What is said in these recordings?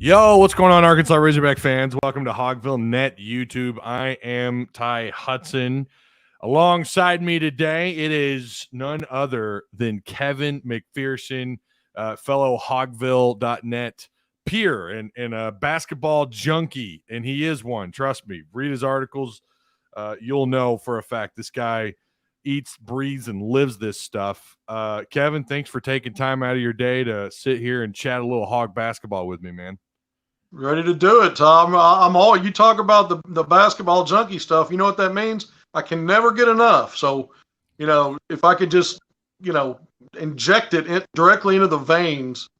Yo, what's going on, Arkansas Razorback fans? Welcome to Hogvillenet YouTube. I am Ty Hudson. Alongside me today, it is none other than Kevin McPherson, fellow Hogville.net peer and a basketball junkie, and he is one. Trust me. Read his articles. You'll know for a fact this guy eats, breathes, and lives this stuff. Kevin, thanks for taking time out of your day to sit here and chat a little hog basketball with me, man. Ready to do it, Tom. I'm all you talk about the basketball junkie stuff. You know what that means? I can never get enough. So, if I could just, inject it directly into the veins.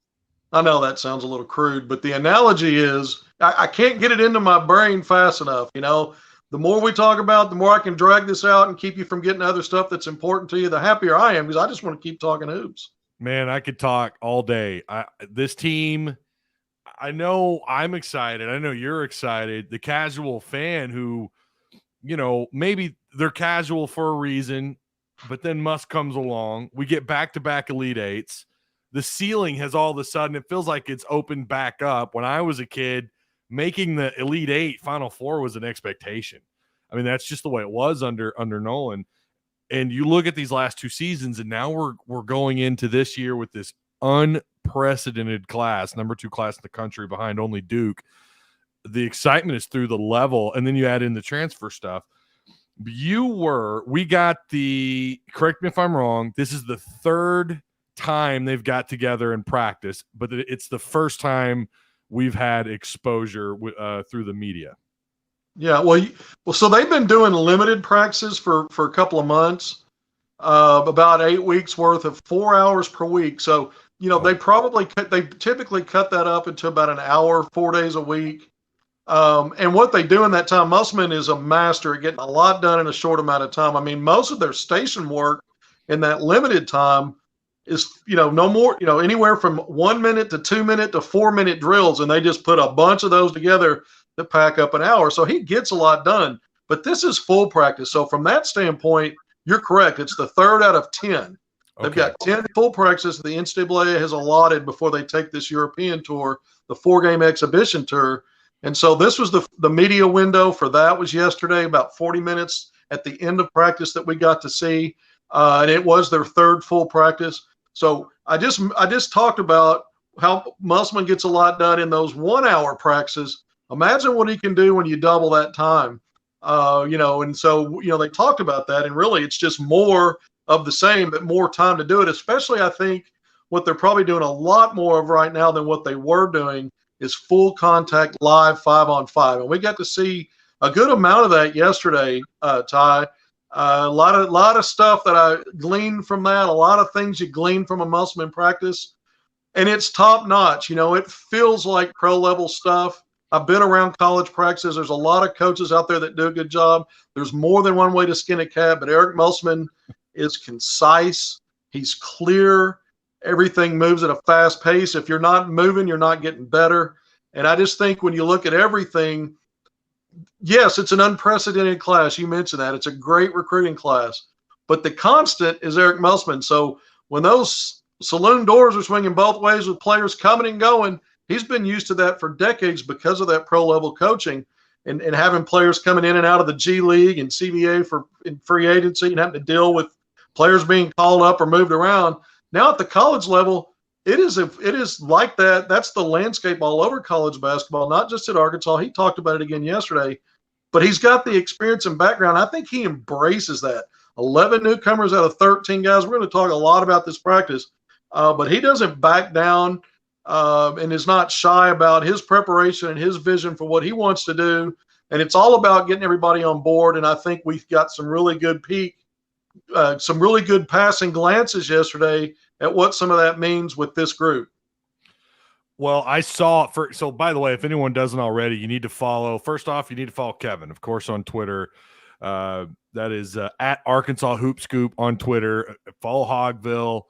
I know that sounds a little crude, but the analogy is I can't get it into my brain fast enough. The more we talk about, the more I can drag this out and keep you from getting other stuff that's important to you, the happier I am, because I just want to keep talking hoops. Man, I could talk all day. This team, I know I'm excited. I know you're excited. The casual fan who, maybe they're casual for a reason, but then Musk comes along. We get back-to-back Elite Eights. The ceiling has all of a sudden, it feels like it's opened back up. When I was a kid, making the Elite Eight Final Four was an expectation. I mean, that's just the way it was under Nolan. And you look at these last two seasons, and now we're going into this year with this unprecedented class, number 2 class in the country behind only Duke. The excitement is through the level, and then you add in the transfer stuff. We got correct me if I'm wrong, this is the third time they've got together in practice, but it's the first time we've had exposure through the media. Yeah, well, so they've been doing limited practices for a couple of months, about 8 weeks worth of 4 hours per week. So, they typically cut that up into about an hour, 4 days a week. And what they do in that time, Musselman is a master at getting a lot done in a short amount of time. I mean, most of their station work in that limited time is, no more, anywhere from 1 minute to 2 minute to 4 minute drills. And they just put a bunch of those together to pack up an hour. So he gets a lot done, but this is full practice. So from that standpoint, you're correct. It's the third out of 10. They've got 10 full practices the NCAA has allotted before they take this European tour, the 4-game exhibition tour. And so this was the media window for that was yesterday, about 40 minutes at the end of practice that we got to see. And it was their third full practice. So I just talked about how Musselman gets a lot done in those 1 hour practices. Imagine what he can do when you double that time, and so, they talked about that, and really it's just more of the same, but more time to do it, especially I think what they're probably doing a lot more of right now than what they were doing is full contact live 5-on-5. And we got to see a good amount of that yesterday, Ty. A lot of stuff that I gleaned from that, a lot of things you glean from a Musselman practice, and it's top notch. It feels like pro level stuff. I've been around college practices. There's a lot of coaches out there that do a good job. There's more than one way to skin a cat, but Eric Musselman is concise. He's clear. Everything moves at a fast pace. If you're not moving, you're not getting better. And I just think when you look at everything, yes, it's an unprecedented class. You mentioned that. It's a great recruiting class. But the constant is Eric Musselman. So when those saloon doors are swinging both ways with players coming and going, he's been used to that for decades because of that pro-level coaching and having players coming in and out of the G League and CBA in free agency and having to deal with players being called up or moved around. Now at the college level, it is like that. That's the landscape all over college basketball, not just at Arkansas. He talked about it again yesterday, but he's got the experience and background. I think he embraces that. 11 newcomers out of 13 guys. We're going to talk a lot about this practice, but he doesn't back down. And is not shy about his preparation and his vision for what he wants to do. And it's all about getting everybody on board. And I think we've got some really good some really good passing glances yesterday at what some of that means with this group. Well, I saw so by the way, if anyone doesn't already, you need to follow. First off, you need to follow Kevin, of course, on Twitter. That is at Arkansas Hoop Scoop on Twitter. Follow Hogville.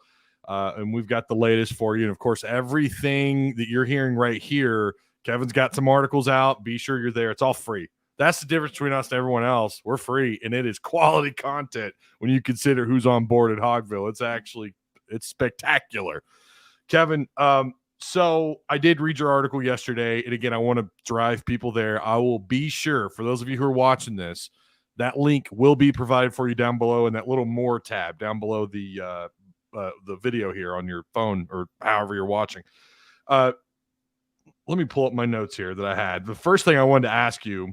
And we've got the latest for you. And, of course, everything that you're hearing right here, Kevin's got some articles out. Be sure you're there. It's all free. That's the difference between us and everyone else. We're free, and it is quality content when you consider who's on board at Hogville. It's spectacular. Kevin, So I did read your article yesterday, and again, I want to drive people there. I will be sure, for those of you who are watching this, that link will be provided for you down below in that little more tab down below the video here on your phone or however you're watching. Let me pull up my notes here that I had. The first thing I wanted to ask you,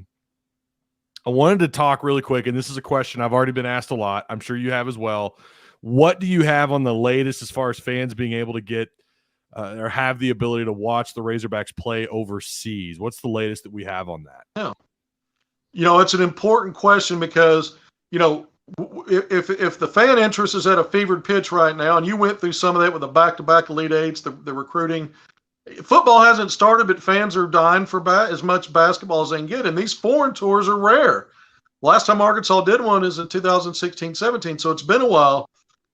I wanted to talk really quick, and this is a question I've already been asked a lot. I'm sure you have as well. What do you have on the latest as far as fans being able to get or have the ability to watch the Razorbacks play overseas? What's the latest that we have on that? Yeah. It's an important question because, if the fan interest is at a fevered pitch right now, and you went through some of that with the back-to-back Elite Eights, the recruiting, football hasn't started, but fans are dying for as much basketball as they can get, and these foreign tours are rare. Last time Arkansas did one is in 2016-17, so it's been a while.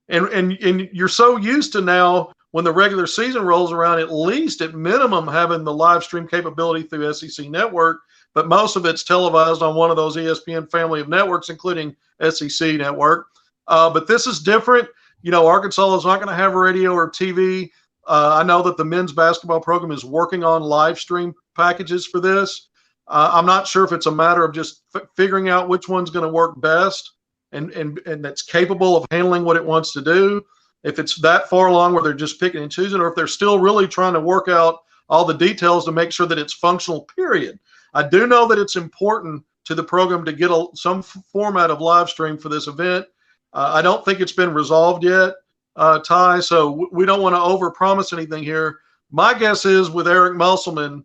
And you're so used to now when the regular season rolls around, at least at minimum having the live stream capability through SEC Network, but most of it's televised on one of those ESPN family of networks, including SEC Network. But this is different. Arkansas is not going to have radio or TV. I know that the men's basketball program is working on live stream packages for this. I'm not sure if it's a matter of just figuring out which one's going to work best and that's capable of handling what it wants to do. If it's that far along where they're just picking and choosing, or if they're still really trying to work out all the details to make sure that it's functional, period. I do know that it's important to the program to get some format of live stream for this event. I don't think it's been resolved yet, Ty, so we don't want to overpromise anything here. My guess is with Eric Musselman,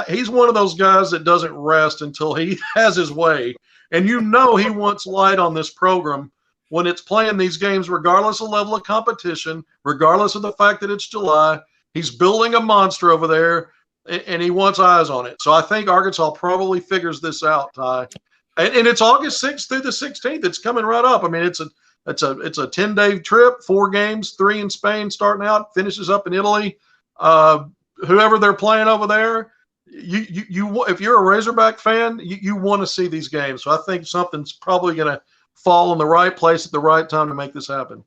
he's one of those guys that doesn't rest until he has his way. And he wants light on this program when it's playing these games, regardless of level of competition, regardless of the fact that it's July. He's building a monster over there, and he wants eyes on it. So I think Arkansas probably figures this out, Ty. And it's August 6th through the 16th. It's coming right up. I mean, it's a 10-day trip, 4 games, 3 in Spain starting out, finishes up in Italy. Whoever they're playing over there, if you're a Razorback fan, you want to see these games. So I think something's probably going to fall in the right place at the right time to make this happen.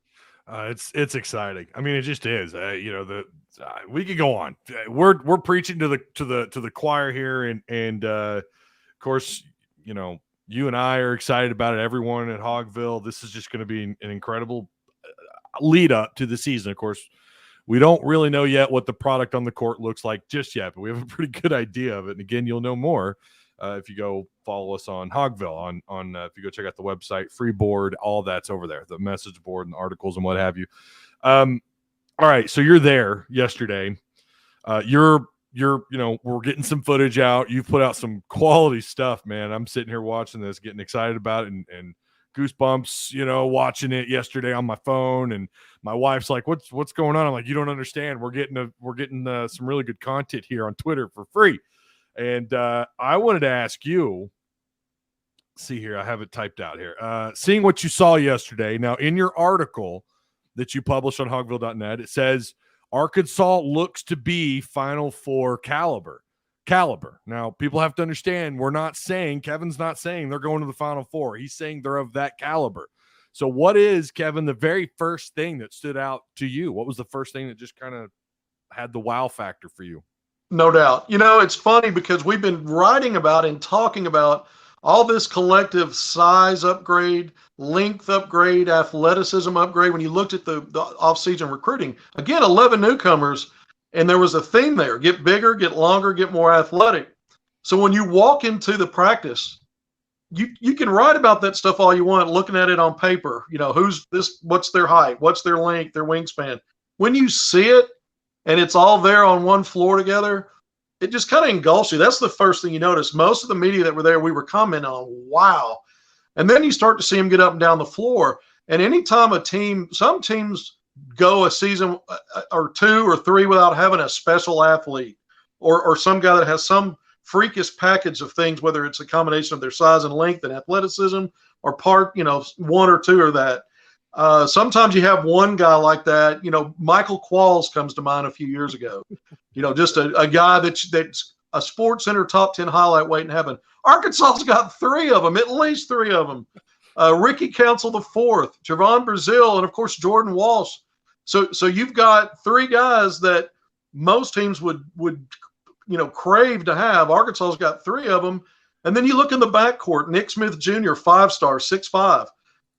It's exciting. I mean, it just is. We could go on. We're preaching to the choir here, and of course, you and I are excited about it. Everyone at Hogville. This is just going to be an incredible lead up to the season. Of course, we don't really know yet what the product on the court looks like just yet, but we have a pretty good idea of it. And again, you'll know more if you go follow us on Hogville, on if you go check out the website, free board, all that's over there, the message board and articles and what have you. All right, so you're there yesterday. We're getting some footage out. You've put out some quality stuff, man. I'm sitting here watching this, getting excited about it, and goosebumps, watching it yesterday on my phone. And my wife's like, what's going on? I'm like, you don't understand. We're getting some really good content here on Twitter for free. And I wanted to ask you, see here, I have it typed out here. Seeing what you saw yesterday. Now, in your article that you published on hogville.net, it says Arkansas looks to be Final Four caliber. Now, people have to understand, Kevin's not saying they're going to the Final Four. He's saying they're of that caliber. So what is, Kevin, the very first thing that stood out to you? What was the first thing that just kind of had the wow factor for you? No doubt. It's funny because we've been writing about and talking about all this collective size upgrade, length upgrade, athleticism upgrade. When you looked at the offseason recruiting, again, 11 newcomers, and there was a theme there: get bigger, get longer, get more athletic. So when you walk into the practice, you can write about that stuff all you want, looking at it on paper. Who's this? What's their height? What's their length? Their wingspan? When you see it, and it's all there on one floor together, it just kind of engulfs you. That's the first thing you notice. Most of the media that were there, we were commenting on, wow. And then you start to see them get up and down the floor. And anytime some teams go a season or 2 or 3 without having a special athlete or some guy that has some freakish package of things, whether it's a combination of their size and length and athleticism or 1 or 2 of that. Sometimes you have one guy like that. Michael Qualls comes to mind a few years ago. Just a guy that's a Sports Center top 10 highlight waiting to happen. Arkansas's got 3 of them, at least 3 of them. Ricky Council IV, Javon Brazil, and of course Jordan Walsh. So you've got 3 guys that most teams would crave to have. Arkansas's got 3 of them. And then you look in the backcourt, Nick Smith Jr., 5-star, 6'5",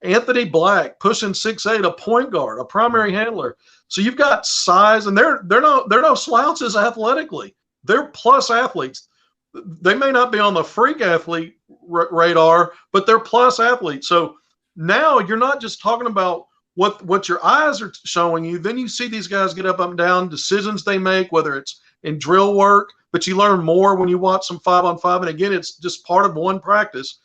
Anthony Black pushing 6'8", a point guard, a primary handler. So you've got size, and they're no slouches athletically. They're plus athletes. They may not be on the freak athlete radar, but they're plus athletes. So now you're not just talking about what your eyes are showing you. Then you see these guys get up and down, decisions they make, whether it's in drill work, but you learn more when you watch some 5-on-5. And again, it's just part of one practice.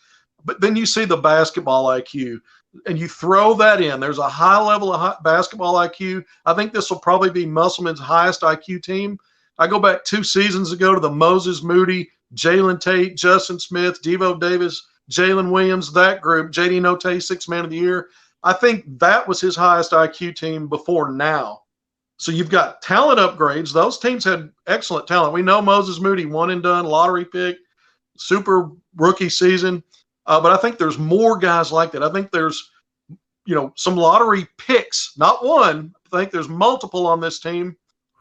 But then you see the basketball IQ, and you throw that in. There's a high level of basketball IQ. I think this will probably be Musselman's highest IQ team. I go back 2 seasons ago to the Moses Moody, Jalen Tate, Justin Smith, Devo Davis, Jalen Williams, that group, J.D. Note, 6th man of the year. I think that was his highest IQ team before now. So you've got talent upgrades. Those teams had excellent talent. We know Moses Moody, one and done, lottery pick, super rookie season. But I think there's more guys like that. I think there's, some lottery picks, not one. I think there's multiple on this team.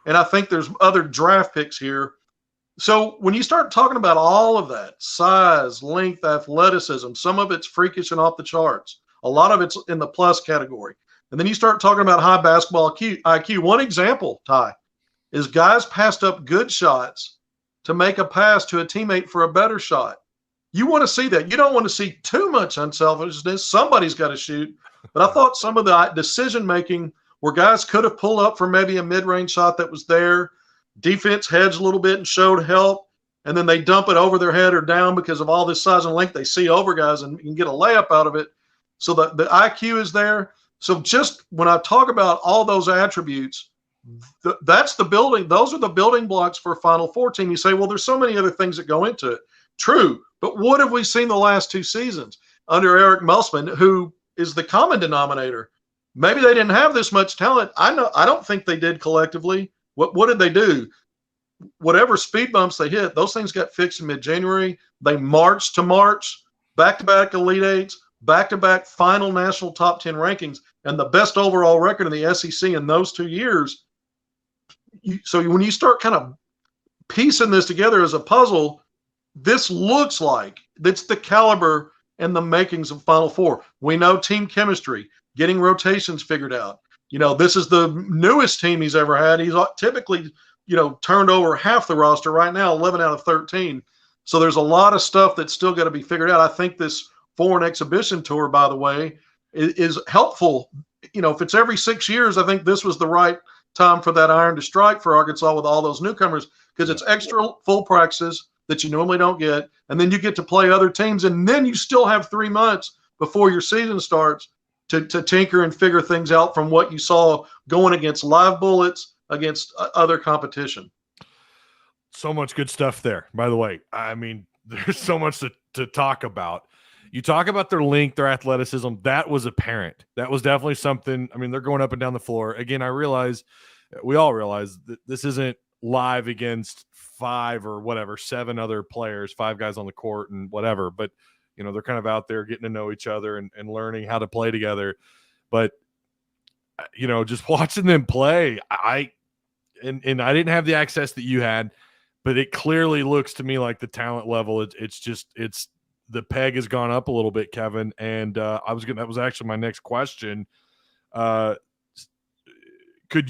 And I think there's other draft picks here. So when you start talking about all of that, size, length, athleticism, some of it's freakish and off the charts. A lot of it's in the plus category. And then you start talking about high basketball IQ. One example, Ty, is guys passed up good shots to make a pass to a teammate for a better shot. You want to see that. You don't want to see too much unselfishness. Somebody's got to shoot. But I thought some of the decision-making where guys could have pulled up for maybe a mid-range shot that was there, defense hedged a little bit and showed help, and then they dump it over their head or down because of all this size and length. They see over guys and can get a layup out of it. So the IQ is there. So just when I talk about all those attributes, that's the building. Those are the building blocks for a Final Four team. You say, well, there's so many other things that go into it. True. But what have we seen the last 2 seasons under Eric Musselman, who is the common denominator? Maybe they didn't have this much talent. I don't think they did collectively. What did they do? Whatever speed bumps they hit, those things got fixed in mid-January. They marched to March, back-to-back Elite Eights, back-to-back final national top 10 rankings, and the best overall record in the SEC in those 2 years. So when you start kind of piecing this together as a puzzle, this looks like it's the caliber and the makings of Final Four. We know team chemistry, getting rotations figured out. This is the newest team he's ever had. He's typically, turned over half the roster right now, 11 out of 13. So there's a lot of stuff that's still got to be figured out. I think this foreign exhibition tour, by the way, is helpful. If it's every 6 years, I think this was the right time for that iron to strike for Arkansas with all those newcomers, because it's extra full practices that you normally don't get. And then you get to play other teams. And then you still have 3 months before your season starts to tinker and figure things out from what you saw going against live bullets, against other competition. So much good stuff there, by the way. I mean, there's so much to talk about. You talk about their length, their athleticism. That was apparent. That was definitely something. I mean, they're going up and down the floor. Again, we all realize that this isn't live against 5 or whatever, 7 other players, 5 guys on the court and whatever. But, they're kind of out there getting to know each other and learning how to play together. But, just watching them play, I didn't have the access that you had, but it clearly looks to me like the talent level, it's the peg has gone up a little bit, Kevin. And that was actually my next question. Could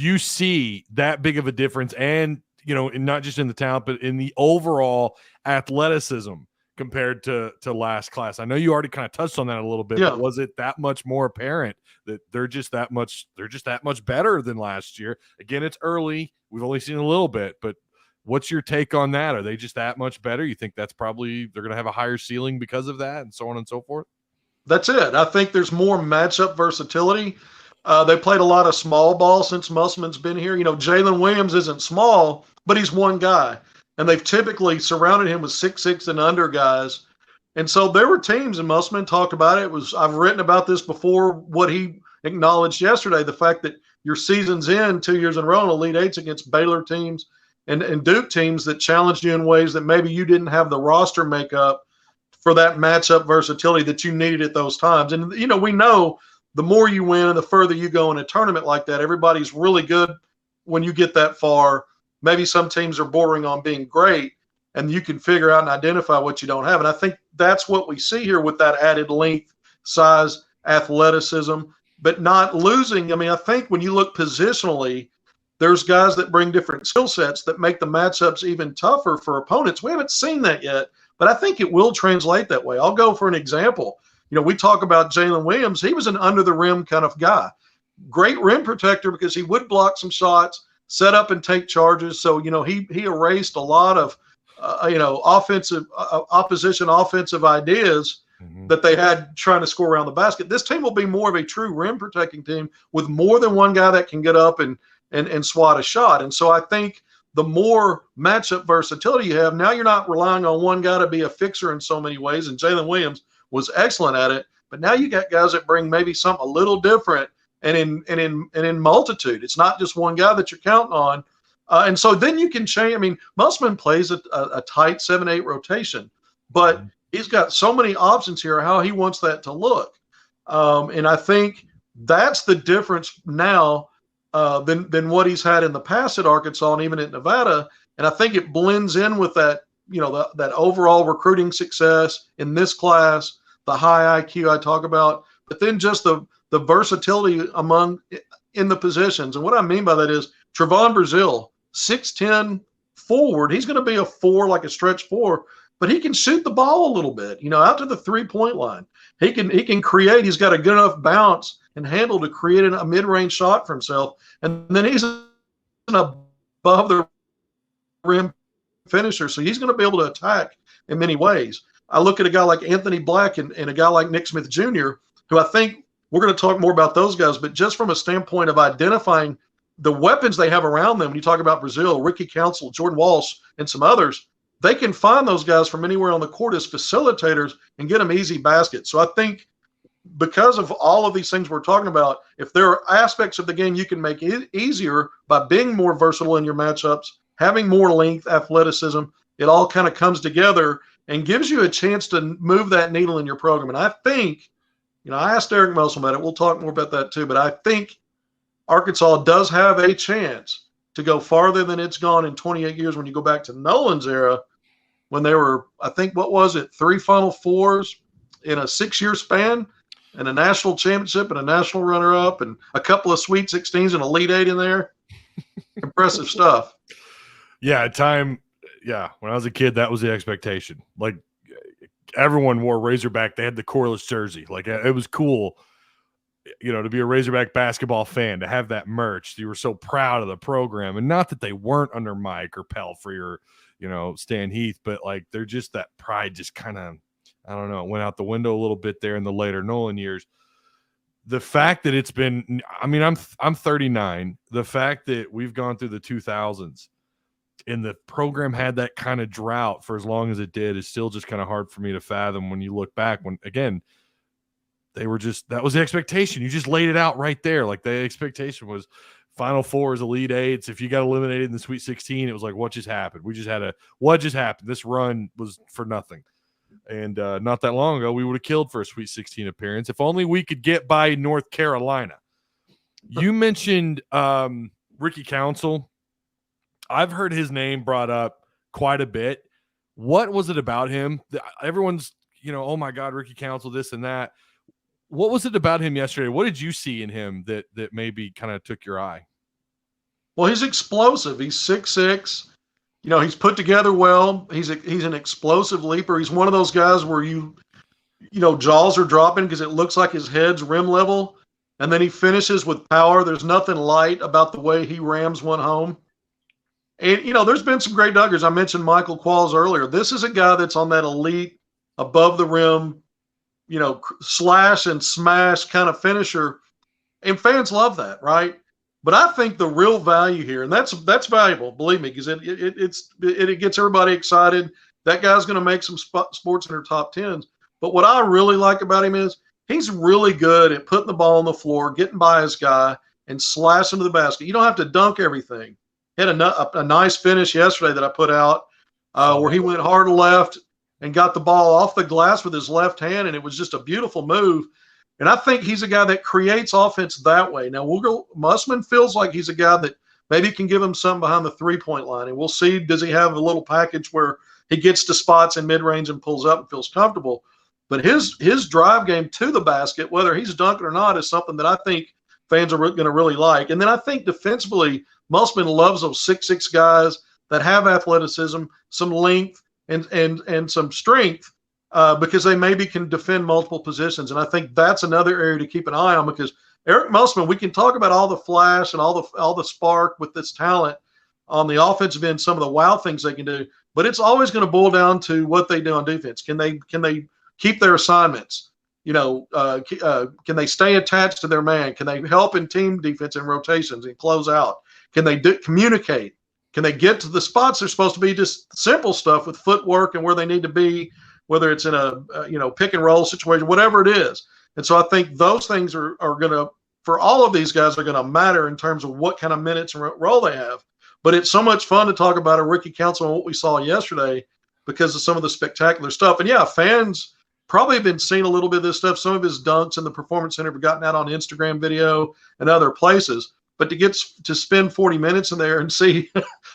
you see that big of a difference? And, not just in the talent, but in the overall athleticism compared to last class? I know you already kind of touched on that a little bit, yeah. But was it that much more apparent that they're just that much better than last year? Again, it's early. We've only seen a little bit, but what's your take on that? Are they just that much better? You think that's probably they're going to have a higher ceiling because of that, and so on and so forth? That's it. I think there's more matchup versatility. They played a lot of small ball since Musselman's been here. Jalen Williams isn't small, but he's one guy. And they've typically surrounded him with 6'6" and under guys. And so there were teams, and Musselman talked about it. I've written about this before, what he acknowledged yesterday, the fact that your season's in 2 years in a row in Elite Eights against Baylor teams and Duke teams that challenged you in ways that maybe you didn't have the roster makeup for that matchup versatility that you needed at those times. And, we know the more you win and the further you go in a tournament like that, everybody's really good when you get that far. maybe some teams are bordering on being great, and you can figure out and identify what you don't have. And I think that's what we see here with that added length, size, athleticism, but not losing. I mean, I think when you look positionally, there's guys that bring different skill sets that make the matchups even tougher for opponents. We haven't seen that yet, but I think it will translate that way. I'll go for an example. We talk about Jalen Williams. He was an under the rim kind of guy. Great rim protector because he would block some shots, set up and take charges. So, he erased a lot of, opposition offensive ideas that they had trying to score around the basket. This team will be more of a true rim protecting team with more than one guy that can get up and swat a shot. And so I think the more matchup versatility you have, now you're not relying on one guy to be a fixer in so many ways. And Jalen Williams was excellent at it, but now you got guys that bring maybe something a little different and in multitude. It's not just one guy that you're counting on. And so then you can change. I mean, Musselman plays a tight 7-8 rotation, but he's got so many options here how he wants that to look. And I think that's the difference now than what he's had in the past at Arkansas and even at Nevada. And I think it blends in with that, that overall recruiting success in this class, the high IQ I talk about, but then just the versatility in the positions. And what I mean by that is Trevon Brazile, 6'10" forward. He's going to be a 4, like a stretch 4, but he can shoot the ball a little bit, out to the 3-point line. He can create. He's got a good enough bounce and handle to create a mid-range shot for himself. And then he's an above the rim finisher, so he's going to be able to attack in many ways. I look at a guy like Anthony Black and a guy like Nick Smith Jr., who I think we're going to talk more about those guys, but just from a standpoint of identifying the weapons they have around them, when you talk about Brazile, Ricky Council, Jordan Walsh, and some others, they can find those guys from anywhere on the court as facilitators and get them easy baskets. So I think because of all of these things we're talking about, if there are aspects of the game you can make it easier by being more versatile in your matchups, having more length, athleticism, it all kind of comes together and gives you a chance to move that needle in your program. And I think, I asked Eric Melsel about it. We'll talk more about that too. But I think Arkansas does have a chance to go farther than it's gone in 28 years when you go back to Nolan's era, when they were, I think, 3 Final Fours in a 6-year span, and a national championship and a national runner-up and a couple of Sweet 16s and Elite 8 in there. Impressive stuff. Yeah, when I was a kid, that was the expectation. Like, everyone wore Razorback. They had the Corliss jersey. Like, it was cool, to be a Razorback basketball fan, to have that merch. You were so proud of the program. And not that they weren't under Mike or Pelfrey or, Stan Heath, but, like, they're just that pride just kind of, I don't know, it went out the window a little bit there in the later Nolan years. The fact that it's been, I'm 39. The fact that we've gone through the 2000s and the program had that kind of drought for as long as it did is still just kind of hard for me to fathom when you look back, when, again, they were just, that was the expectation. You just laid it out right there. Like, the expectation was Final Fours, Elite Eights. If you got eliminated in the Sweet 16, it was like, what just happened? What just happened? This run was for nothing. And not that long ago, we would have killed for a Sweet 16 appearance. If only we could get by North Carolina. You mentioned Ricky Council. I've heard his name brought up quite a bit. What was it about him? Everyone's, oh my God, Ricky Council, this and that. What was it about him yesterday? What did you see in him that maybe kind of took your eye? Well, he's explosive. He's 6'6". He's put together well. He's an explosive leaper. He's one of those guys where jaws are dropping because it looks like his head's rim level, and then he finishes with power. There's nothing light about the way he rams one home. And, there's been some great dunkers. I mentioned Michael Qualls earlier. This is a guy that's on that elite, above the rim, slash and smash kind of finisher, and fans love that, right? But I think the real value here, and that's valuable, believe me, because it gets everybody excited. That guy's going to make some sports in their top tens. But what I really like about him is he's really good at putting the ball on the floor, getting by his guy, and slashing to the basket. You don't have to dunk everything. He had a nice finish yesterday that I put out where he went hard left and got the ball off the glass with his left hand, and it was just a beautiful move. And I think he's a guy that creates offense that way. Now, Musselman feels like he's a guy that Maybe you can give him something behind the 3-point line, and we'll see. Does he have a little package where he gets to spots in mid-range and pulls up and feels comfortable? But his drive game to the basket, whether he's dunking or not, is something that I think fans are going to really like. And then I think defensively, Musselman loves those 6'6" guys that have athleticism, some length, and some strength, because they maybe can defend multiple positions. And I think that's another area to keep an eye on, because Eric Musselman, we can talk about all the flash and all the spark with this talent on the offensive end, some of the wow things they can do, but it's always going to boil down to what they do on defense. Can they keep their assignments? Can they stay attached to their man? Can they help in team defense and rotations and close out? Can they communicate? Can they get to the spots they're supposed to be? Just simple stuff with footwork and where they need to be, whether it's in a pick and roll situation, whatever it is. And so I think those things are going to, for all of these guys, are going to matter in terms of what kind of minutes and role they have. But it's so much fun to talk about a rookie council and what we saw yesterday because of some of the spectacular stuff. And yeah, fans probably have been seeing a little bit of this stuff. Some of his dunks in the Performance Center have gotten out on Instagram video and other places. But to get to spend 40 minutes in there and see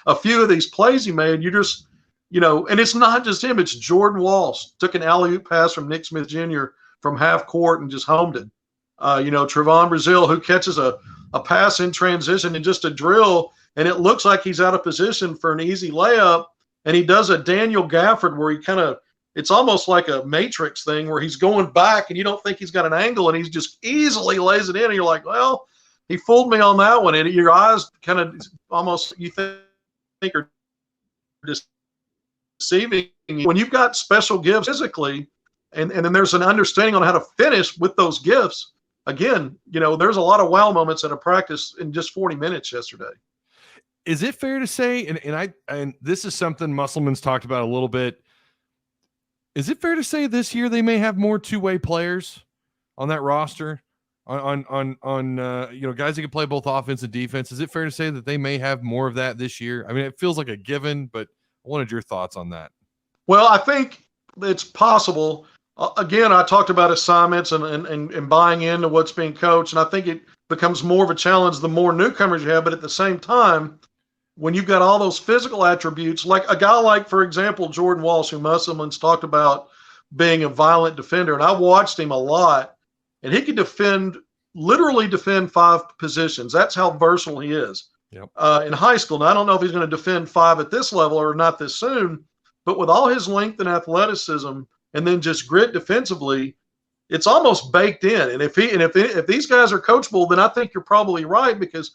a few of these plays he made, you just, and it's not just him. It's Jordan Walsh took an alley-oop pass from Nick Smith Jr. from half court and just homed it. Trevon Brazile, who catches a pass in transition and just a drill, and it looks like he's out of position for an easy layup, and he does a Daniel Gafford where he it's almost like a Matrix thing where he's going back and you don't think he's got an angle and he's just easily lays it in, and you're like, well, he fooled me on that one. And your eyes kind of almost, you think are deceiving. When you've got special gifts physically, and then there's an understanding on how to finish with those gifts, again, there's a lot of wow moments at a practice in just 40 minutes yesterday. Is it fair to say, and this is something Musselman's talked about a little bit, is it fair to say this year they may have more two-way players on that roster? On guys that can play both offense and defense. Is it fair to say that they may have more of that this year? I mean, it feels like a given, but I wanted your thoughts on that. Well, I think it's possible. Again, I talked about assignments and buying into what's being coached, and I think it becomes more of a challenge the more newcomers you have. But at the same time, when you've got all those physical attributes, like a guy like, for example, Jordan Walsh, who Musselman's talked about being a violent defender, and I watched him a lot, and he could literally defend 5 positions. That's how versatile he is. Yep. In high school. Now, I don't know if he's going to defend 5 at this level or not this soon, but with all his length and athleticism and then just grit defensively, it's almost baked in. And if these guys are coachable, then I think you're probably right, because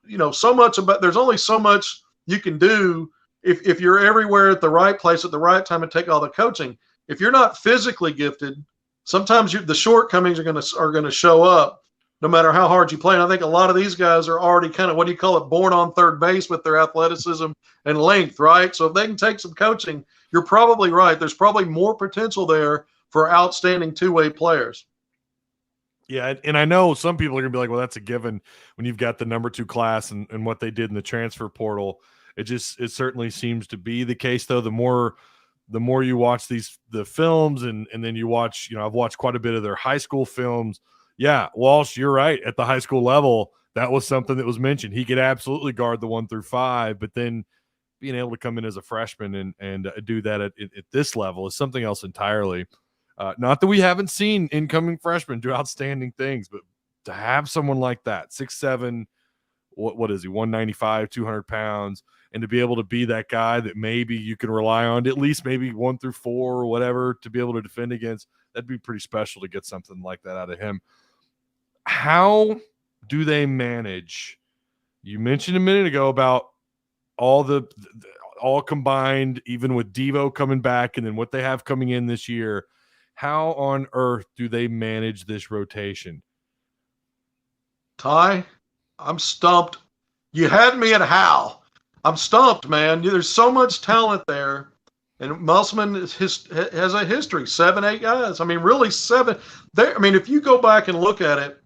there's only so much you can do if you're everywhere at the right place at the right time and take all the coaching. If you're not physically gifted, sometimes the shortcomings are going to show up no matter how hard you play. And I think a lot of these guys are already kind of, born on third base with their athleticism and length, right? So if they can take some coaching, you're probably right. There's probably more potential there for outstanding two-way players. Yeah, and I know some people are going to be like, well, that's a given when you've got the number 2 class and what they did in the transfer portal. It certainly seems to be the case, though. The more you watch the films and then you watch, I've watched quite a bit of their high school films. Yeah, Walsh, you're right. At the high school level, that was something that was mentioned. He could absolutely guard the 1 through 5, but then being able to come in as a freshman and do that at this level is something else entirely. Not that we haven't seen incoming freshmen do outstanding things, but to have someone like that, 6'7", what is he, 195, 200 pounds, and to be able to be that guy that maybe you can rely on, at least maybe 1 through 4 or whatever, to be able to defend against, that'd be pretty special to get something like that out of him. How do they manage? You mentioned a minute ago about all combined, even with Devo coming back and then what they have coming in this year. How on earth do they manage this rotation? Ty, I'm stumped. You had me at how. I'm stumped, man. There's so much talent there. And Musselman has a history, 7, 8 guys. I mean, really 7. If you go back and look at it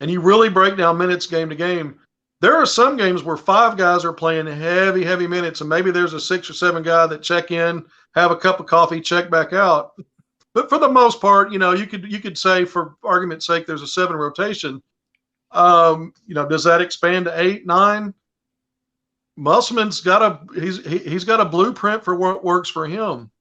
and you really break down minutes game to game, there are some games where 5 guys are playing heavy, heavy minutes, and maybe there's a 6 or 7 guy that check in, have a cup of coffee, check back out. But for the most part, you could say, for argument's sake, there's a 7 rotation. Does that expand to 8, 9? Musselman's got he's got a blueprint for what works for him.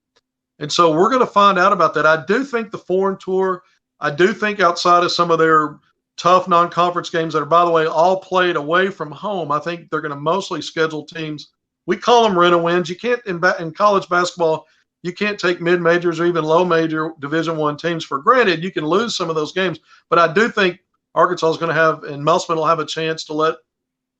And so we're going to find out about that. I do think the foreign tour, I do think outside of some of their tough non-conference games that are, by the way, all played away from home, I think they're going to mostly schedule teams. We call them rent-a-wins. You can't, in college basketball, you can't take mid-majors or even low-major Division I teams for granted. You can lose some of those games. But I do think Arkansas is going to have, and Musselman will have a chance to let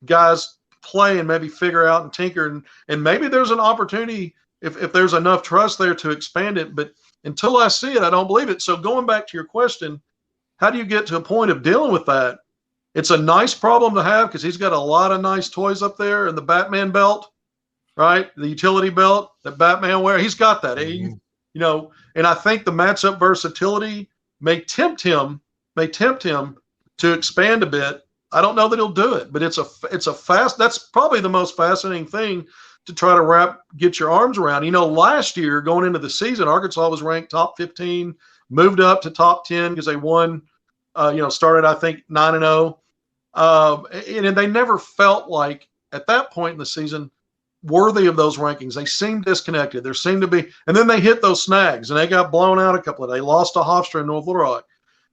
guys play and maybe figure out and tinker. And maybe there's an opportunity if there's enough trust there to expand it. But until I see it, I don't believe it. So going back to your question, how do you get to a point of dealing with that? It's a nice problem to have because he's got a lot of nice toys up there in the Batman belt, right? The utility belt that Batman wears. He's got that. You know, and I think the matchup versatility may tempt him to expand a bit. I don't know that he'll do it, but it's a fast. That's probably the most fascinating thing to try to get your arms around. You know, last year going into the season, Arkansas was ranked top 15, moved up to top 10 because they won. Started I think 9-0, and they never felt like at that point in the season worthy of those rankings. They seemed disconnected. There seemed to be, and then they hit those snags and they got blown out a couple of. They lost to Hofstra in North Little Rock.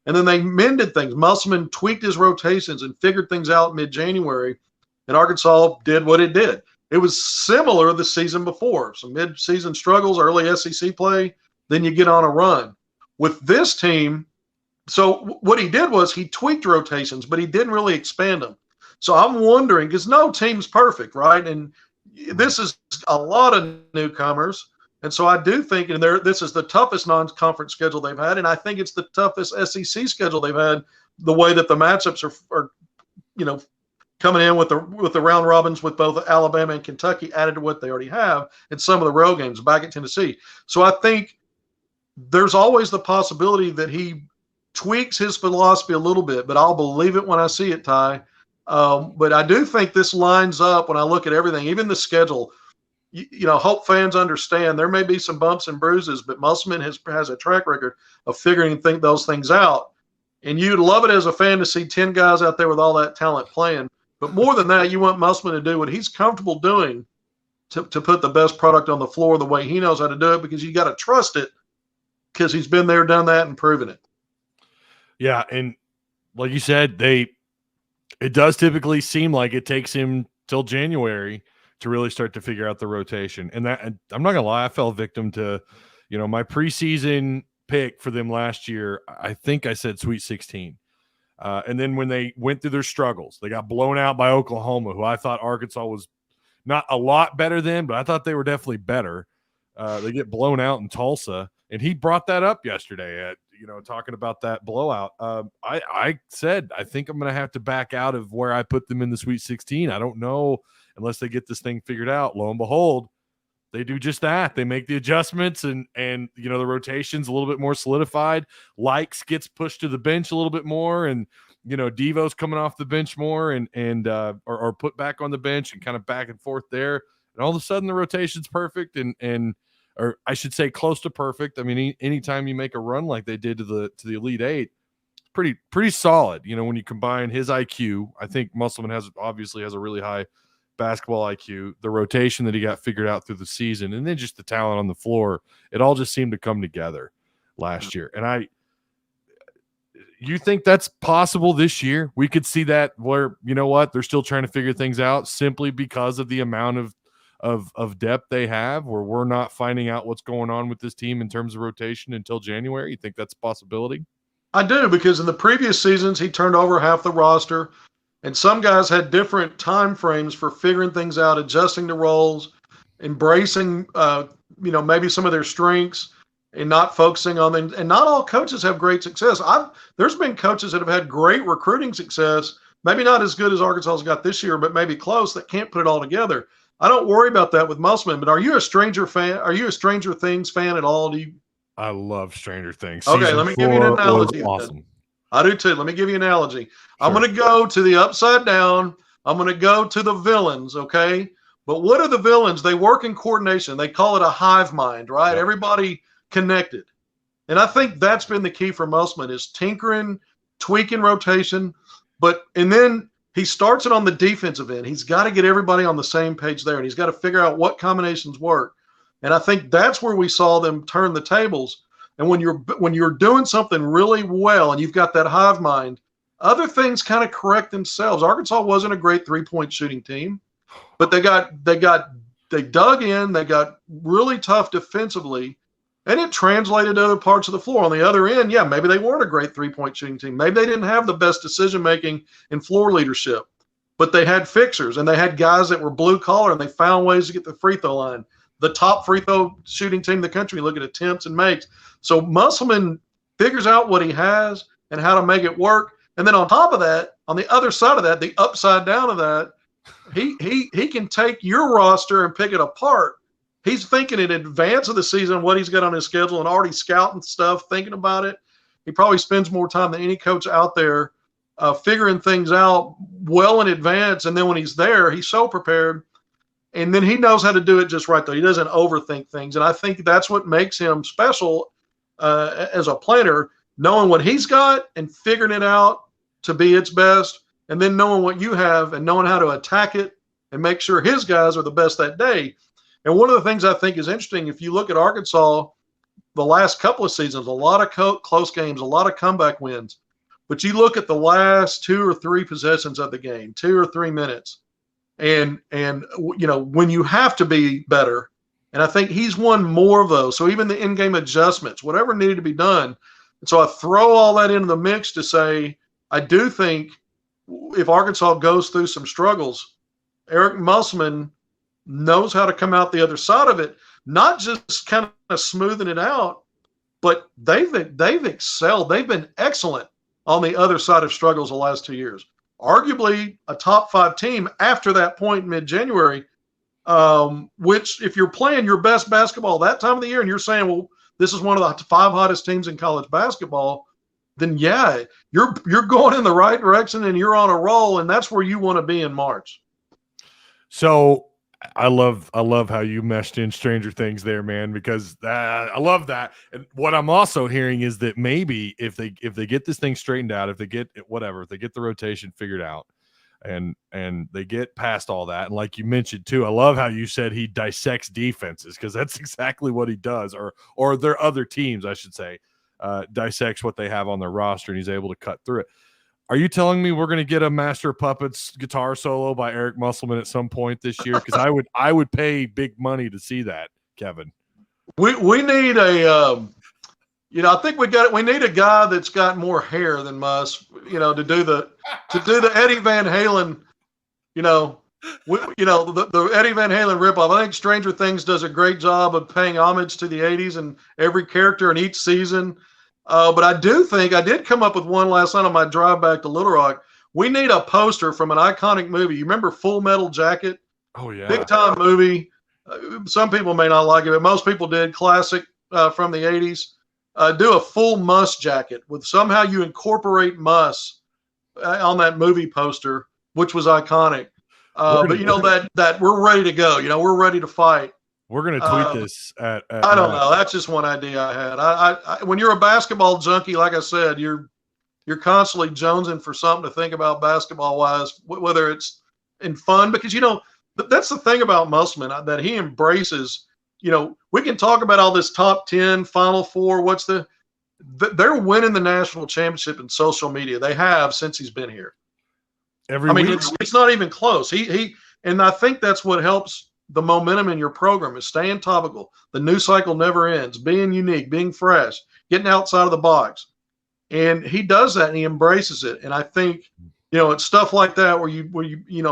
And then they mended things. Musselman tweaked his rotations and figured things out mid-January, and Arkansas did what it did. It was similar the season before. Some mid-season struggles, early SEC play, then you get on a run. With this team, so what he did was he tweaked rotations, but he didn't really expand them. So I'm wondering, because no team's perfect, right? And this is a lot of newcomers. And so I do think, this is the toughest non-conference schedule they've had, and I think it's the toughest SEC schedule they've had. The way that the matchups are coming in with the round robins with both Alabama and Kentucky added to what they already have, and some of the road games back at Tennessee. So I think there's always the possibility that he tweaks his philosophy a little bit, but I'll believe it when I see it, Ty. But I do think this lines up when I look at everything, even the schedule. Hope fans understand there may be some bumps and bruises, but Musselman has a track record of figuring those things out. And you'd love it as a fan to see 10 guys out there with all that talent playing. But more than that, you want Musselman to do what he's comfortable doing to put the best product on the floor the way he knows how to do it, because you got to trust it because he's been there, done that, and proven it. Yeah, and like you said, it does typically seem like it takes him till January to really start to figure out the rotation. And I'm not gonna lie, I fell victim to, my preseason pick for them last year. I think I said Sweet 16. And then when they went through their struggles, they got blown out by Oklahoma, who I thought Arkansas was not a lot better than, but I thought they were definitely better. They get blown out in Tulsa, and he brought that up yesterday at, talking about that blowout. I said, I think I'm going to have to back out of where I put them in the Sweet 16. I don't know unless they get this thing figured out. Lo and behold, they do just that. They make the adjustments, and the rotation's a little bit more solidified. Likes gets pushed to the bench a little bit more, and Devo's coming off the bench more or put back on the bench and kind of back and forth there. And all of a sudden the rotation's perfect or I should say close to perfect. I mean, anytime you make a run like they did to the Elite Eight, pretty solid. When you combine his IQ, I think Musselman obviously has a really high basketball IQ, the rotation that he got figured out through the season, and then just the talent on the floor. It all just seemed to come together last year. And you think that's possible this year? We could see that where, they're still trying to figure things out simply because of the amount of depth they have, where we're not finding out what's going on with this team in terms of rotation until January. You think that's a possibility? I do, because in the previous seasons, he turned over half the roster, and some guys had different time frames for figuring things out, adjusting to roles, embracing, maybe some of their strengths and not focusing on them. And not all coaches have great success. There's been coaches that have had great recruiting success, maybe not as good as Arkansas's got this year, but maybe close, that can't put it all together. I don't worry about that with Musselman, but are you a Stranger Things fan at all? I love Stranger Things. Okay, let me give you an analogy. Awesome. I do too. Let me give you an analogy. Sure. I'm going to go to the upside down. I'm going to go to the villains, okay? But what are the villains? They work in coordination. They call it a hive mind, right? Yep. Everybody connected. And I think that's been the key for Musselman, is tinkering, tweaking rotation. And then he starts it on the defensive end. He's got to get everybody on the same page there, and he's got to figure out what combinations work. And I think that's where we saw them turn the tables. And when you're doing something really well and you've got that hive mind, other things kind of correct themselves. Arkansas wasn't a great 3-point shooting team, but they dug in, they got really tough defensively, and it translated to other parts of the floor. On the other end, yeah, maybe they weren't a great 3-point shooting team. Maybe they didn't have the best decision-making and floor leadership, but they had fixers, and they had guys that were blue-collar, and they found ways to get the free throw line. The top free throw shooting team in the country, look at attempts and makes. So Musselman figures out what he has and how to make it work. And then on top of that, on the other side of that, the upside down of that, he can take your roster and pick it apart. He's thinking in advance of the season what he's got on his schedule and already scouting stuff, thinking about it. He probably spends more time than any coach out there figuring things out well in advance. And then when he's there, he's so prepared. And then he knows how to do it just right, though. He doesn't overthink things. And I think that's what makes him special as a planner, knowing what he's got and figuring it out to be its best, and then knowing what you have and knowing how to attack it and make sure his guys are the best that day. And one of the things I think is interesting, if you look at Arkansas the last couple of seasons, a lot of close games, a lot of comeback wins. But you look at the last 2 or 3 possessions of the game, 2 or 3 minutes, and you know, when you have to be better, and I think he's won more of those. So even the in-game adjustments, whatever needed to be done. And so I throw all that into the mix to say, I do think if Arkansas goes through some struggles, Eric Musselman knows how to come out the other side of it, not just kind of smoothing it out, but they've excelled. They've been excellent on the other side of struggles the last 2 years. Arguably a top 5 team after that point in mid-January, which if you're playing your best basketball that time of the year and you're saying, well, this is one of the 5 hottest teams in college basketball, then yeah, you're going in the right direction and you're on a roll, and that's where you want to be in March. So I love how you meshed in Stranger Things there, man, because I love that. And what I'm also hearing is that maybe if they get this thing straightened out, if they get the rotation figured out, and they get past all that, and like you mentioned too, I love how you said he dissects defenses, because that's exactly what he does, or their other teams, I should say, dissects what they have on their roster, and he's able to cut through it. Are you telling me we're going to get a Master of Puppets guitar solo by Eric Musselman at some point this year? Because I would pay big money to see that, Kevin. We need a I think we need a guy that's got more hair than Mus, to do the Eddie Van Halen, the Eddie Van Halen ripoff. I think Stranger Things does a great job of paying homage to the 80s and every character in each season. But I do think I did come up with one last night on my drive back to Little Rock. We need a poster from an iconic movie. You remember Full Metal Jacket? Oh, yeah. Big time movie. Some people may not like it, but most people did. Classic from the 80s. Do a full Mus jacket with somehow you incorporate Mus on that movie poster, which was iconic. But that we're ready to go. We're ready to fight. We're going to tweet this at I don't know. That's just one idea I had. I when you're a basketball junkie, like I said, you're constantly jonesing for something to think about basketball wise, whether it's in fun, because that's the thing about Musselman, that he embraces. We can talk about all this top 10, Final Four. They're winning the national championship in social media. They have since he's been here. It's not even close. And I think that's what helps the momentum in your program, is staying topical. The news cycle never ends, being unique, being fresh, getting outside of the box. And he does that, and he embraces it. And I think, it's stuff like that where you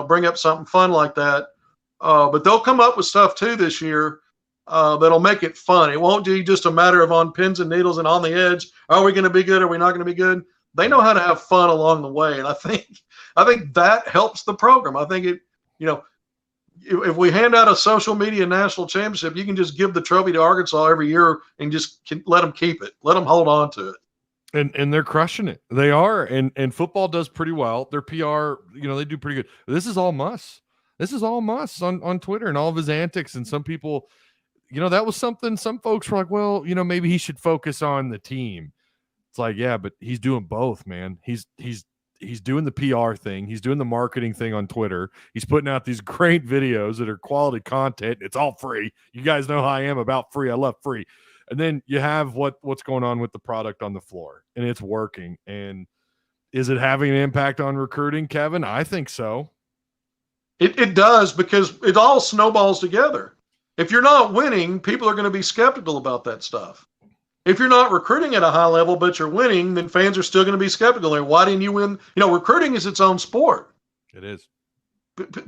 bring up something fun like that. But they'll come up with stuff too this year that'll make it fun. It won't be just a matter of on pins and needles and on the edge. Are we going to be good? Are we not going to be good? They know how to have fun along the way. And I think that helps the program. I think if we hand out a social media national championship, you can just give the trophy to Arkansas every year and just let them keep it. Let them hold on to it. And they're crushing it. They are. And football does pretty well. Their PR, they do pretty good. This is all Mus. This is all Mus on Twitter and all of his antics. And some people, that was something some folks were like, well, maybe he should focus on the team. It's like, yeah, but he's doing both, man. He's he's doing the PR thing. He's doing the marketing thing on Twitter. He's putting out these great videos that are quality content. It's all free. You guys know how I am about free. I love free. And then you have what's going on with the product on the floor, and it's working. And is it having an impact on recruiting, Kevin? I think so. It does, because it all snowballs together. If you're not winning, people are going to be skeptical about that stuff. If you're not recruiting at a high level, but you're winning, then fans are still going to be skeptical. Like, why didn't you win? Recruiting is its own sport. It is.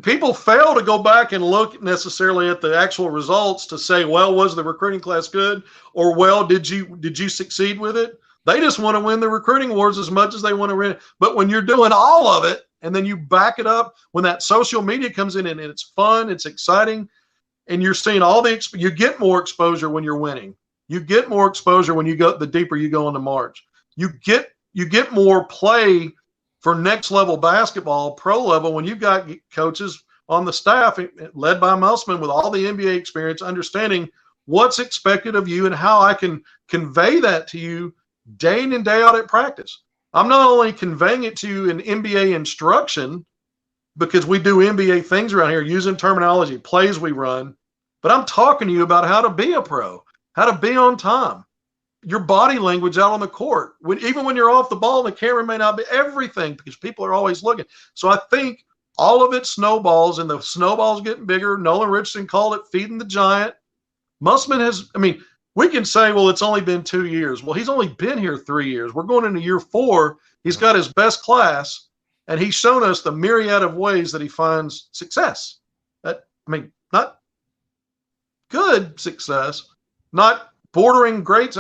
People fail to go back and look necessarily at the actual results to say, well, was the recruiting class good? Or, well, did you succeed with it? They just want to win the recruiting awards as much as they want to win. But when you're doing all of it, and then you back it up, when that social media comes in and it's fun, it's exciting, and you're seeing you get more exposure when you're winning. You get more exposure when the deeper you go into March. You get more play for next level basketball, pro level, when you've got coaches on the staff led by Musselman with all the NBA experience, understanding what's expected of you and how I can convey that to you day in and day out at practice. I'm not only conveying it to you in NBA instruction, because we do NBA things around here using terminology, plays we run, but I'm talking to you about how to be a pro, how to be on time, your body language out on the court, even when you're off the ball and the camera may not be, everything, because people are always looking. So I think all of it snowballs, and the snowball's getting bigger. Nolan Richardson called it feeding the giant. Musselman we can say, well, it's only been 2 years. Well, he's only been here 3 years. We're going into year 4. He's got his best class, and he's shown us the myriad of ways that he finds success. Not good success, not bordering great.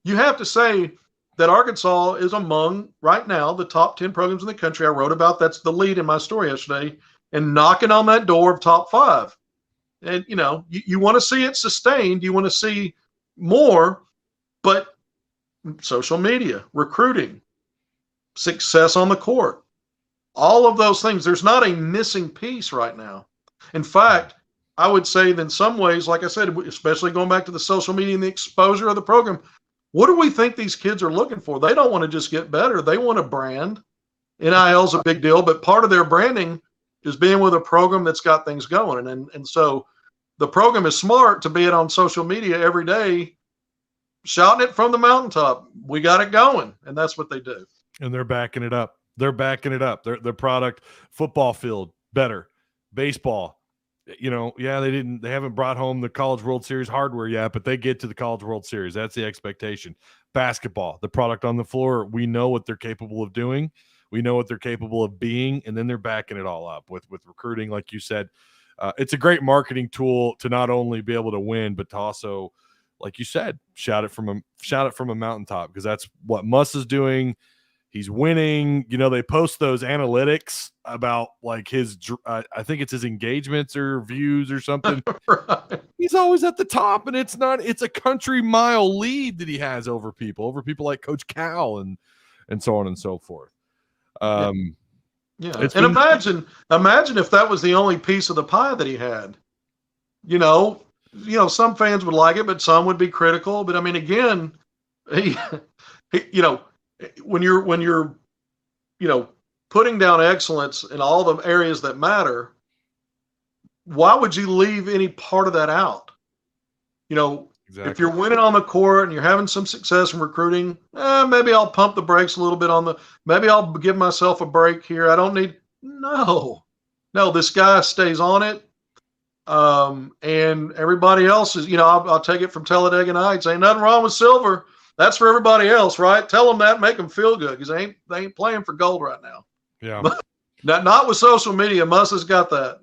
You have to say that Arkansas is among, right now, the top 10 programs in the country. I wrote about that's the lead in my story yesterday, and knocking on that door of top 5. And, you want to see it sustained. You want to see more, but social media, recruiting, success on the court, all of those things, there's not a missing piece right now. In fact, I would say that in some ways, like I said, especially going back to the social media and the exposure of the program, what do we think these kids are looking for? They don't want to just get better. They want a brand. NIL is a big deal, but part of their branding is being with a program that's got things going. And so the program is smart to be it on social media every day, shouting it from the mountaintop. We got it going. And that's what they do. And they're backing it up. Their product, football field, better. Baseball, they haven't brought home the College World Series hardware yet, but they get to the College World Series. That's the expectation. Basketball, the product on the floor, we know what they're capable of doing. We know what they're capable of being, and then they're backing it all up with recruiting, like you said. It's a great marketing tool to not only be able to win, but to also, like you said, shout it from a mountaintop, because that's what Muss is doing. He's winning. They post those analytics about like his, I think it's his engagements or views or something. Right. He's always at the top, and it's a country mile lead that he has over people like Coach Cal and so on and so forth. Yeah. And imagine if that was the only piece of the pie that he had. Some fans would like it, but some would be critical. But again, when you're putting down excellence in all the areas that matter, why would you leave any part of that out? Exactly. If you're winning on the court and you're having some success in recruiting, maybe I'll pump the brakes a little bit maybe I'll give myself a break here. I don't need, no, this guy stays on it. And everybody else is, I'll take it from Talladega Nights. Ain't nothing wrong with silver. That's for everybody else, right? Tell them that, make them feel good, because they ain't playing for gold right now. Yeah. Not with social media. Muss has got that.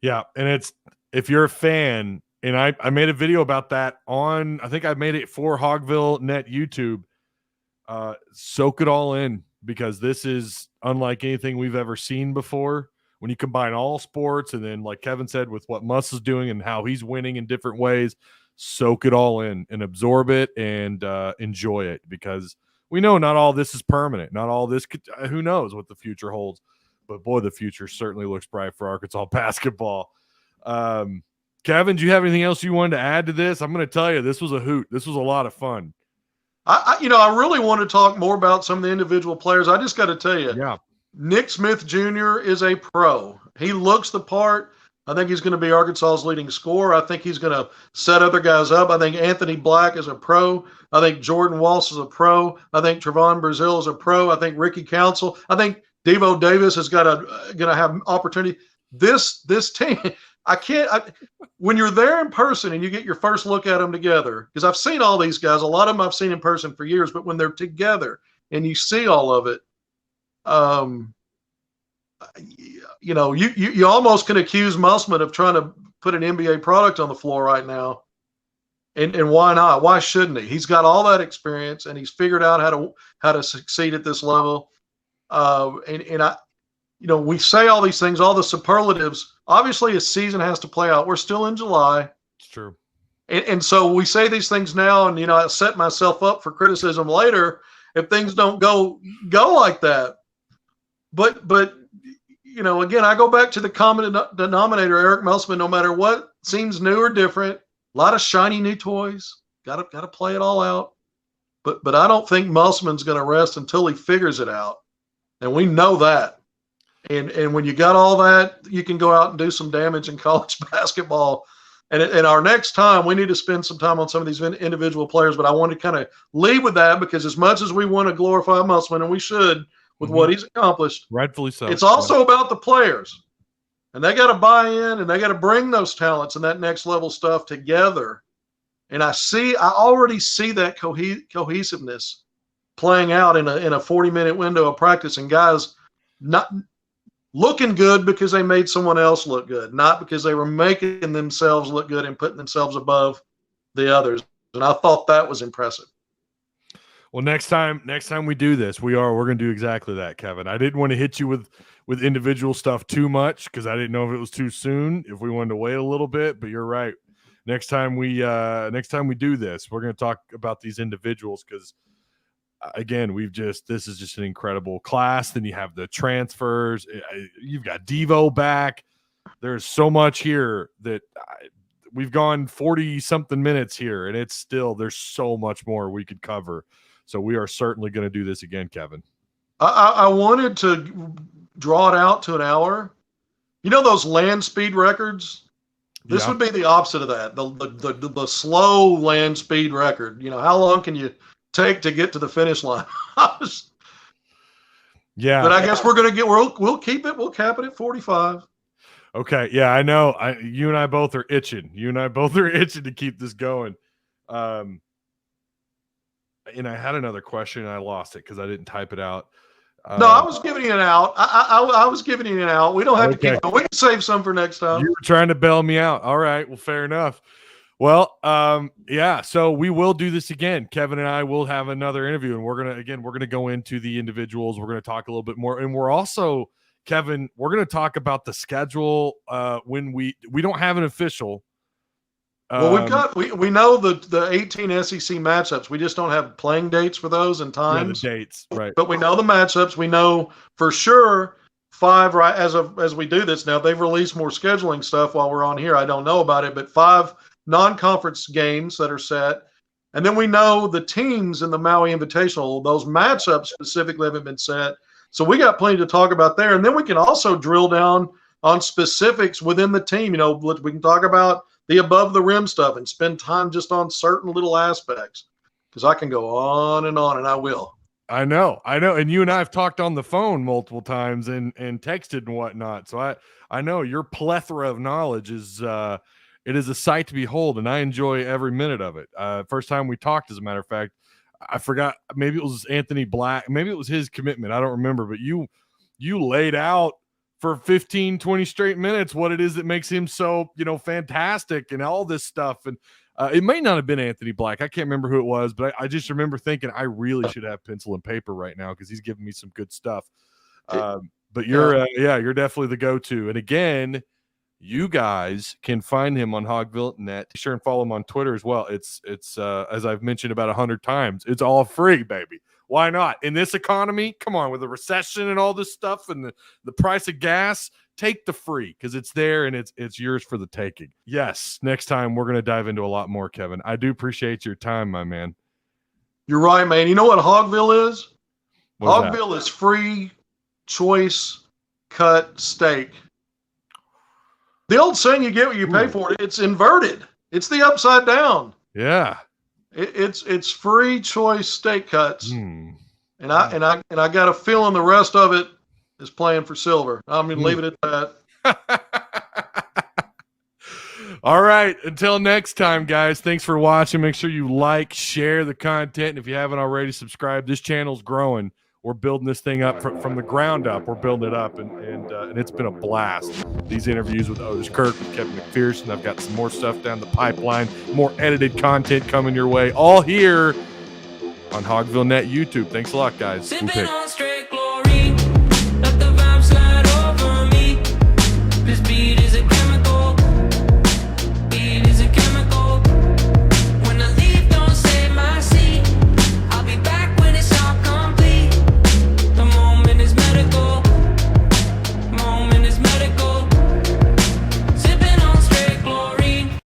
Yeah, and if you're a fan, and I made a video about that on, I think I made it for Hogvillenet YouTube. Soak it all in, because this is unlike anything we've ever seen before. When you combine all sports, and then, like Kevin said, with what Muss is doing and how he's winning in different ways, soak it all in and absorb it and enjoy it, because we know not all this is permanent. Not all this who knows what the future holds, but boy, the future certainly looks bright for Arkansas basketball. Kevin, do you have anything else you wanted to add to this? I'm going to tell you, this was a hoot. This was a lot of fun. I really want to talk more about some of the individual players. I just got to tell you, Yeah. Nick Smith Jr. is a pro. He looks the part. I think he's going to be Arkansas's leading scorer. I think he's going to set other guys up. I think Anthony Black is a pro. I think Jordan Walsh is a pro. I think Trevon Brazile is a pro. I think Ricky Council. I think Devo Davis is going to have opportunity. This team, when you're there in person and you get your first look at them together, because I've seen all these guys, a lot of them I've seen in person for years, but when they're together and you see all of it, you almost can accuse Musselman of trying to put an NBA product on the floor right now. And why not? Why shouldn't he? He's got all that experience and he's figured out how to succeed at this level. We say all these things, all the superlatives. Obviously, a season has to play out. We're still in July. It's true. And so we say these things now, and I set myself up for criticism later if things don't go like that. But again, I go back to the common denominator, Eric Musselman. No matter what seems new or different, a lot of shiny new toys. Got to play it all out. But I don't think Musselman's going to rest until he figures it out, and we know that. And when you got all that, you can go out and do some damage in college basketball. And our next time, we need to spend some time on some of these individual players. But I want to kind of lead with that because as much as we want to glorify Musselman, and we should with what he's accomplished, rightfully so, it's also about the players. And they got to buy in and they got to bring those talents and that next level stuff together. And I already see that cohesiveness playing out in a 40-minute window of practice, and guys not looking good because they made someone else look good, not because they were making themselves look good and putting themselves above the others. And I thought that was impressive. Well, next time we do this, we're going to do exactly that, Kevin. I didn't want to hit you with individual stuff too much because I didn't know if it was too soon, if we wanted to wait a little bit, but you're right. Next time we do this, we're going to talk about these individuals because again, this is just an incredible class. Then you have the transfers. You've got Devo back. There's so much here that we've gone 40 something minutes here, and it's still, there's so much more we could cover. So we are certainly going to do this again, Kevin. I wanted to draw it out to an hour. Those land speed records? This would be the opposite of that. The slow land speed record. How long can you take to get to the finish line? Yeah. But I guess we'll keep it. We'll cap it at 45. Okay. Yeah, I know. You and I both are itching. To keep this going. And I had another question and I lost it because I didn't type it out. No, I was giving you an out. I was giving you an out. We don't have to keep going. We can save some for next time. You were trying to bail me out. All right. Well, fair enough. Well, yeah, so we will do this again. Kevin and I will have another interview, and we're going to go into the individuals. We're going to talk a little bit more. And we're also, Kevin, we're going to talk about the schedule when we don't have an official. Well, we know the 18 SEC matchups. We just don't have playing dates for those and times. Yeah, the dates, right. But we know the matchups. We know for sure 5, right, as we do this now. They've released more scheduling stuff while we're on here. I don't know about it, but 5 non-conference games that are set. And then we know the teams in the Maui Invitational, those matchups specifically haven't been set. So we got plenty to talk about there. And then we can also drill down on specifics within the team. We can talk about the above the rim stuff and spend time just on certain little aspects because I can go on, and I will. I know. And you and I have talked on the phone multiple times and texted and whatnot. So I know your plethora of knowledge is it is a sight to behold, and I enjoy every minute of it. First time we talked, as a matter of fact, I forgot, maybe it was Anthony Black, maybe it was his commitment, I don't remember, but you laid out for 15, 20 straight minutes what it is that makes him so, fantastic and all this stuff. And it may not have been Anthony Black. I can't remember who it was, but I just remember thinking I really should have pencil and paper right now because he's giving me some good stuff. But you're definitely the go-to. And again, you guys can find him on Hogvillenet. Be sure and follow him on Twitter as well. It's as I've mentioned about 100 times, it's all free, baby. Why not? In this economy, come on, with the recession and all this stuff and the price of gas, take the free because it's there and it's yours for the taking. Yes, next time we're going to dive into a lot more, Kevin. I do appreciate your time, my man. You're right, man. You know what Hogville is? What is Hogville is free choice cut steak. The old saying, you get what you pay for. It's inverted. It's the upside down. Yeah. It's free choice steak cuts. Mm. And I got a feeling the rest of it is playing for silver. I'm going to leave it at that. All right. Until next time, guys, thanks for watching. Make sure you like, share the content. And if you haven't already, subscribe. This channel's growing. We're building this thing up from the ground up. We're building it up, and it's been a blast. These interviews with Otis Kirk, with Kevin McPherson. I've got some more stuff down the pipeline, more edited content coming your way, all here on Hogvillenet YouTube. Thanks a lot, guys.